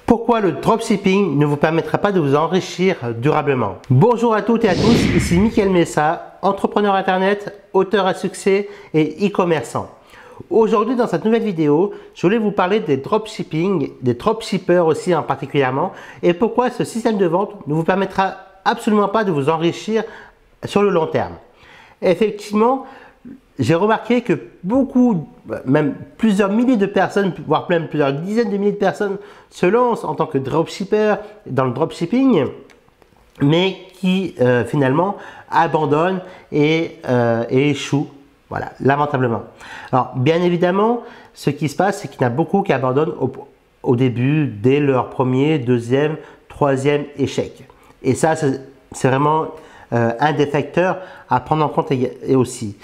Pourquoi le dropshipping ne vous permettra pas de vous enrichir durablement? Bonjour à toutes et à tous, ici Mickaël Messa, entrepreneur internet, auteur à succès et e-commerçant. Aujourd'hui, dans cette nouvelle vidéo, je voulais vous parler des dropshipping, des dropshippers aussi en particulièrement, et pourquoi ce système de vente ne vous permettra absolument pas de vous enrichir sur le long terme. Effectivement, j'ai remarqué que beaucoup, même plusieurs milliers de personnes, voire même plusieurs dizaines de milliers de personnes se lancent en tant que dropshipper dans le dropshipping, mais qui finalement abandonnent et échouent. Voilà, lamentablement. Alors, bien évidemment, ce qui se passe, c'est qu'il y en a beaucoup qui abandonnent au début, dès leur premier, deuxième, troisième échec. Et ça, c'est vraiment un des facteurs à prendre en compte et aussi.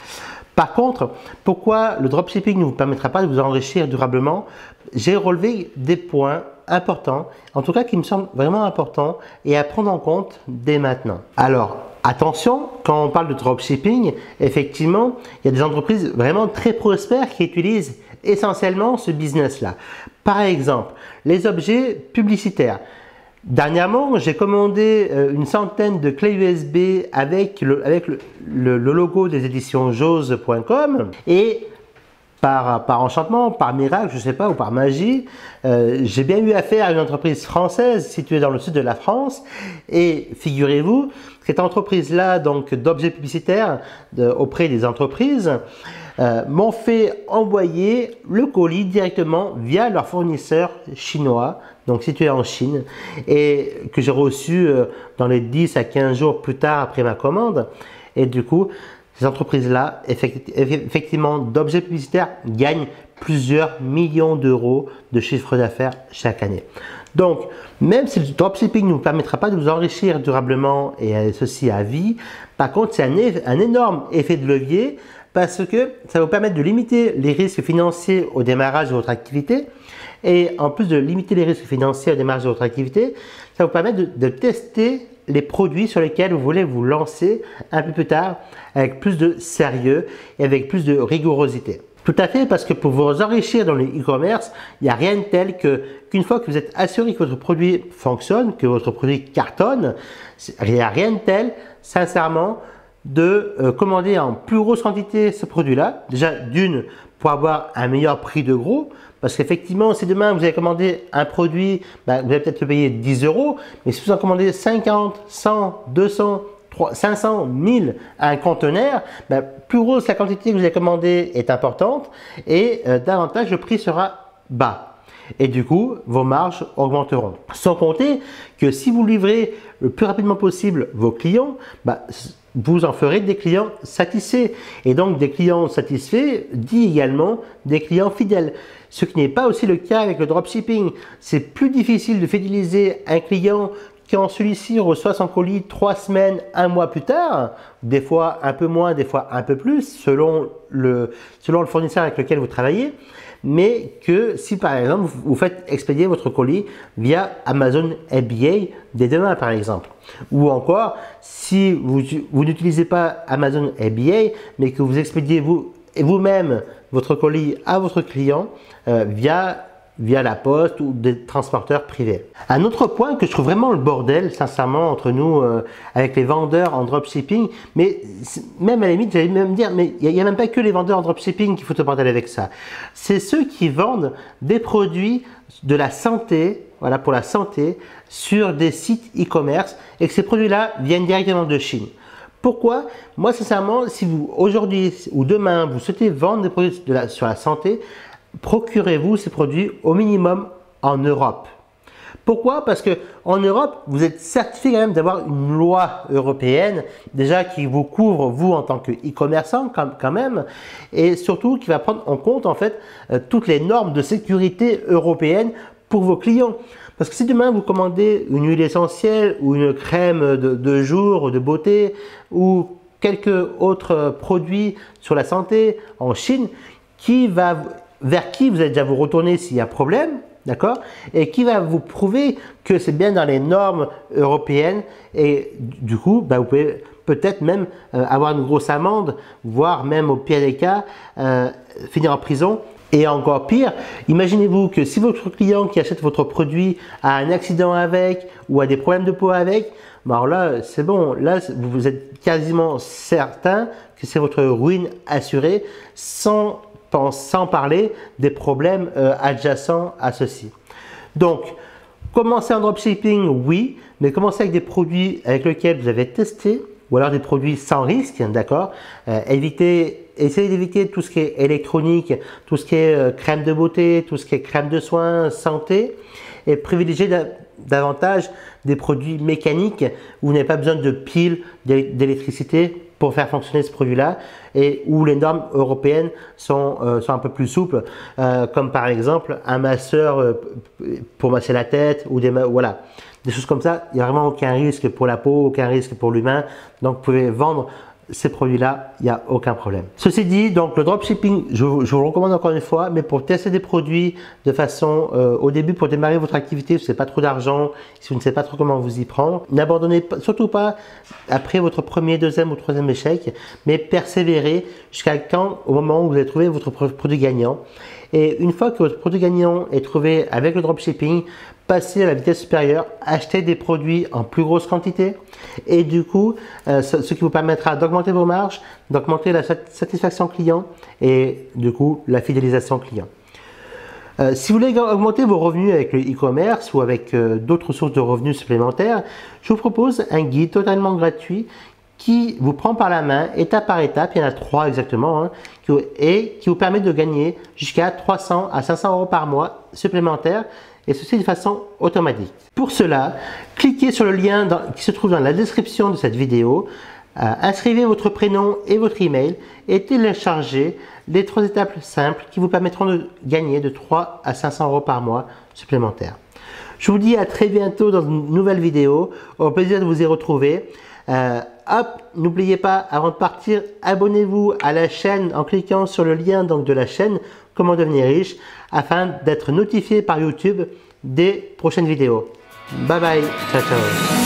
Par contre, pourquoi le dropshipping ne vous permettra pas de vous enrichir durablement? J'ai relevé des points importants, en tout cas qui me semblent vraiment importants et à prendre en compte dès maintenant. Alors, attention, quand on parle de dropshipping, effectivement, il y a des entreprises vraiment très prospères qui utilisent essentiellement ce business-là. Par exemple, les objets publicitaires. Dernièrement, j'ai commandé une centaine de clés USB avec le logo des éditions jose.com et par enchantement, par miracle, je ne sais pas, ou par magie, j'ai bien eu affaire à une entreprise française située dans le sud de la France et figurez-vous, cette entreprise-là, donc d'objets publicitaires auprès des entreprises, m'ont fait envoyer le colis directement via leur fournisseur chinois, donc situé en Chine, et que j'ai reçu dans les 10 à 15 jours plus tard après ma commande. Et du coup, ces entreprises-là, effectivement, d'objets publicitaires, gagnent plusieurs millions d'euros de chiffre d'affaires chaque année. Donc, même si le dropshipping ne vous permettra pas de vous enrichir durablement et ceci à vie, par contre, c'est un énorme effet de levier parce que ça va vous permettre de limiter les risques financiers au démarrage de votre activité. Et en plus de limiter les risques financiers au démarrage de votre activité, ça va vous permettre de tester les produits sur lesquels vous voulez vous lancer un peu plus tard avec plus de sérieux et avec plus de rigorosité. Tout à fait, parce que pour vous enrichir dans le e-commerce, il n'y a rien de tel qu'une fois que vous êtes assuré que votre produit fonctionne, que votre produit cartonne, il n'y a rien de tel, sincèrement, de commander en plus grosse quantité ce produit-là. Déjà, d'une, pour avoir un meilleur prix de gros, parce qu'effectivement, si demain vous avez commandé un produit, vous allez peut-être le payer 10 euros, mais si vous en commandez 50, 100, 200, 500, 1000 à un conteneur, plus grosse la quantité que vous avez commandée est importante et davantage le prix sera bas. Et du coup, vos marges augmenteront. Sans compter que si vous livrez le plus rapidement possible vos clients, vous en ferez des clients satisfaits. Et donc, des clients satisfaits dit également des clients fidèles. Ce qui n'est pas aussi le cas avec le dropshipping. C'est plus difficile de fidéliser un client quand celui-ci reçoit son colis 3 semaines, 1 mois plus tard, des fois un peu moins, des fois un peu plus, selon le fournisseur avec lequel vous travaillez, mais que si par exemple vous faites expédier votre colis via Amazon FBA dès demain par exemple, ou encore si vous n'utilisez pas Amazon FBA, mais que vous expédiez vous-même votre colis à votre client via la poste ou des transporteurs privés. Un autre point que je trouve vraiment le bordel, sincèrement, entre nous, avec les vendeurs en dropshipping, mais même à la limite, j'allais même dire, mais il n'y a même pas que les vendeurs en dropshipping qui foutent le bordel avec ça. C'est ceux qui vendent des produits de la santé, voilà, pour la santé, sur des sites e-commerce et que ces produits-là viennent directement de Chine. Pourquoi? Moi, sincèrement, si vous, aujourd'hui ou demain, vous souhaitez vendre des produits sur la santé, procurez-vous ces produits au minimum en Europe. Pourquoi? Parce que en Europe, vous êtes certifié quand même d'avoir une loi européenne déjà qui vous couvre vous en tant que e-commerçant quand même, et surtout qui va prendre en compte en fait toutes les normes de sécurité européennes pour vos clients. Parce que si demain vous commandez une huile essentielle ou une crème de jour, de beauté ou quelques autres produits sur la santé en Chine, vers qui vous allez déjà vous retourner s'il y a un problème, d'accord? Et qui va vous prouver que c'est bien dans les normes européennes et du coup, vous pouvez peut-être même avoir une grosse amende, voire même au pire des cas, finir en prison Et encore pire, imaginez-vous que si votre client qui achète votre produit a un accident avec ou a des problèmes de peau avec, alors là, c'est bon, là, vous êtes quasiment certain que c'est votre ruine assurée sans parler des problèmes adjacents à ceci. Donc, commencer en dropshipping, oui, mais commencez avec des produits avec lesquels vous avez testé ou alors des produits sans risque, d'accord. Essayez d'éviter tout ce qui est électronique, tout ce qui est crème de beauté, tout ce qui est crème de soins, santé, et privilégiez davantage des produits mécaniques où vous n'avez pas besoin de piles d'électricité pour faire fonctionner ce produit-là et où les normes européennes sont un peu plus souples, comme par exemple un masseur pour masser la tête ou voilà. Des choses comme ça, il n'y a vraiment aucun risque pour la peau, aucun risque pour l'humain. Donc, vous pouvez vendre ces produits-là, il n'y a aucun problème. Ceci dit, donc le dropshipping, je vous le recommande encore une fois, mais pour tester des produits de façon, au début, pour démarrer votre activité, si vous n'avez pas trop d'argent, si vous ne savez pas trop comment vous y prendre, n'abandonnez surtout pas après votre premier, deuxième ou troisième échec, mais persévérez jusqu'à quand, au moment où vous allez trouver votre produit gagnant. Et une fois que votre produit gagnant est trouvé avec le dropshipping, passez à la vitesse supérieure, achetez des produits en plus grosse quantité et du coup, ce qui vous permettra d'augmenter vos marges, d'augmenter la satisfaction client et du coup, la fidélisation client. Si vous voulez augmenter vos revenus avec le e-commerce ou avec d'autres sources de revenus supplémentaires, je vous propose un guide totalement gratuit qui vous prend par la main, étape par étape, il y en a 3 exactement, hein, et qui vous permet de gagner jusqu'à 300 à 500 € par mois supplémentaires, et ceci de façon automatique. Pour cela, cliquez sur le lien qui se trouve dans la description de cette vidéo, inscrivez votre prénom et votre email et téléchargez les 3 étapes simples qui vous permettront de gagner de 3 à 500 € par mois supplémentaires. Je vous dis à très bientôt dans une nouvelle vidéo, au plaisir de vous y retrouver. N'oubliez pas, avant de partir, abonnez-vous à la chaîne en cliquant sur le lien donc, de la chaîne Comment devenir riche afin d'être notifié par YouTube des prochaines vidéos. Bye bye, ciao ciao.